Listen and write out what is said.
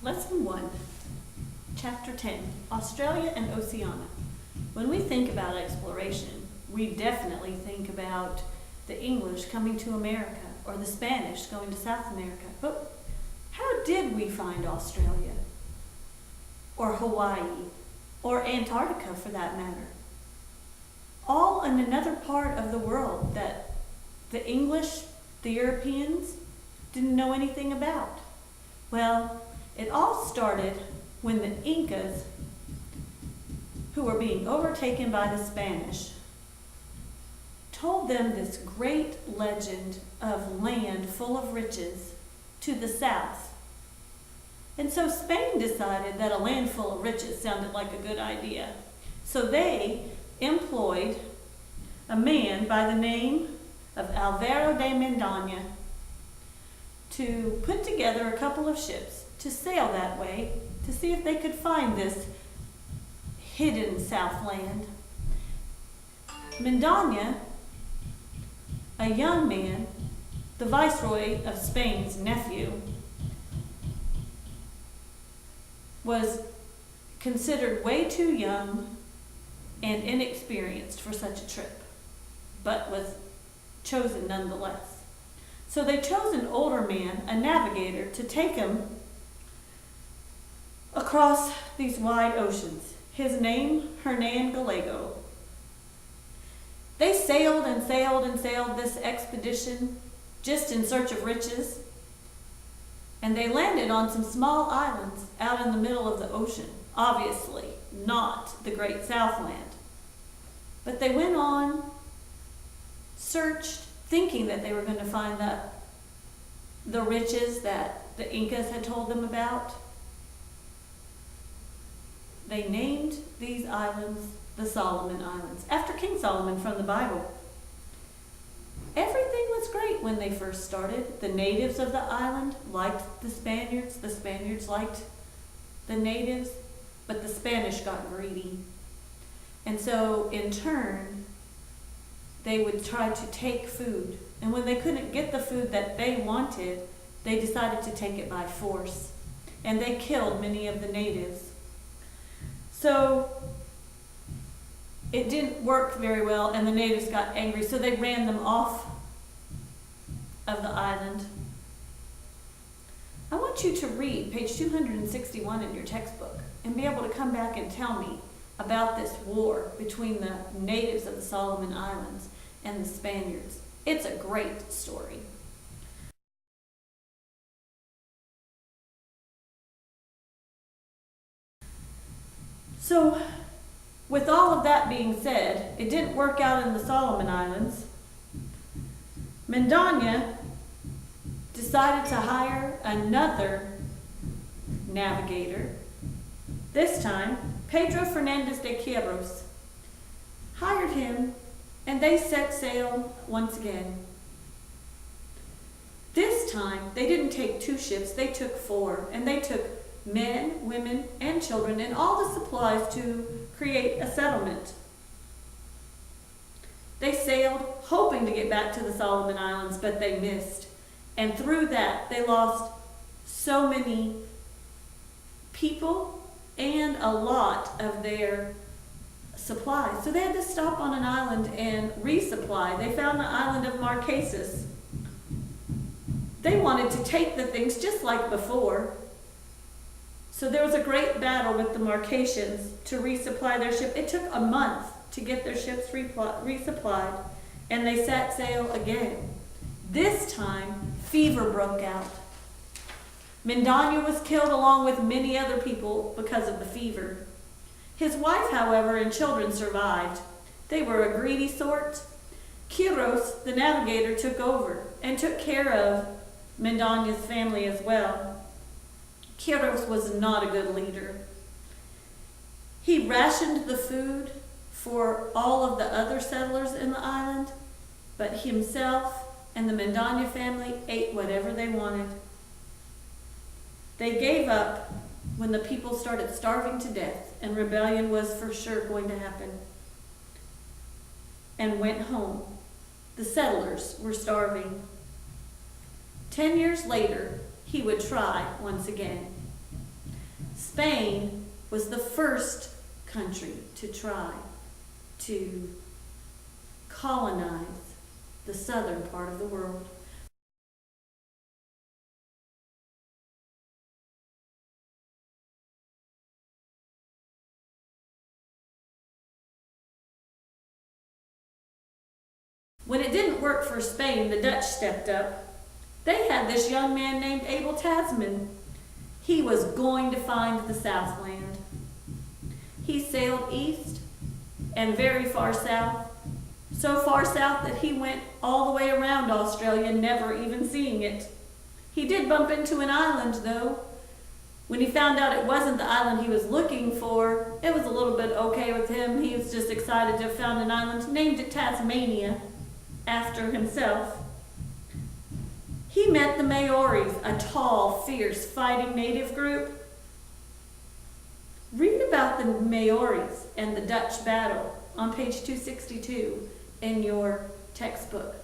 Lesson 1, Chapter 10, Australia and Oceania. When we think about exploration, we definitely think about the English coming to America or the Spanish going to South America. But how did we find Australia? Or Hawaii? Or Antarctica for that matter? All in another part of the world that the English, the Europeans, didn't know anything about. Well, it all started when the Incas, who were being overtaken by the Spanish, told them this great legend of land full of riches to the south. And so Spain decided that a land full of riches sounded like a good idea. So they employed a man by the name of Alvaro de Mendaña to put together a couple of ships to sail that way to see if they could find this hidden Southland. Mendaña, a young man, the Viceroy of Spain's nephew, was considered way too young and inexperienced for such a trip, but was chosen nonetheless. So they chose an older man, a navigator, to take him across these wide oceans. His name, Hernan Gallego. They sailed and sailed and sailed this expedition just in search of riches, and they landed on some small islands out in the middle of the ocean. Obviously, not the Great Southland. But they went on, searched, thinking that they were going to find the riches that the Incas had told them about. They named these islands the Solomon Islands, after King Solomon from the Bible. Everything was great when they first started. The natives of the island liked the Spaniards liked the natives, but the Spanish got greedy. And so, in turn, they would try to take food. And when they couldn't get the food that they wanted, they decided to take it by force. And they killed many of the natives. So it didn't work very well, and the natives got angry, so they ran them off of the island. I want you to read page 261 in your textbook and be able to come back and tell me about this war between the natives of the Solomon Islands and the Spaniards. It's a great story. So, with all of that being said, it didn't work out in the Solomon Islands. Mendaña decided to hire another navigator. This time, Pedro Fernandez de Quiros hired him, and they set sail once again. This time, they didn't take 2 ships, they took 4, and they took men, women, and children, and all the supplies to create a settlement. They sailed, hoping to get back to the Solomon Islands, but they missed. And through that, they lost so many people and a lot of their supplies. So they had to stop on an island and resupply. They found the island of Marquesas. They wanted to take the things just like before. So there was a great battle with the Marquesans to resupply their ship. It took a month to get their ships resupplied, and they set sail again. This time, fever broke out. Mendaña was killed along with many other people because of the fever. His wife, however, and children survived. They were a greedy sort. Quiros, the navigator, took over and took care of Mendaña's family as well. Quiros was not a good leader. He rationed the food for all of the other settlers in the island, but himself and the Mendaña family ate whatever they wanted. They gave up when the people started starving to death, and rebellion was for sure going to happen, and went home. The settlers were starving. 10 years later, he would try once again. Spain was the first country to try to colonize the southern part of the world. When it didn't work for Spain, the Dutch stepped up. They had this young man named Abel Tasman. He was going to find the Southland. He sailed east and very far south, so far south that he went all the way around Australia, never even seeing it. He did bump into an island, though. When he found out it wasn't the island he was looking for, it was a little bit okay with him. He was just excited to have found an island, named it Tasmania, after himself. He met the Maoris, a tall, fierce, fighting native group. Read about the Maoris and the Dutch battle on page 262 in your textbook.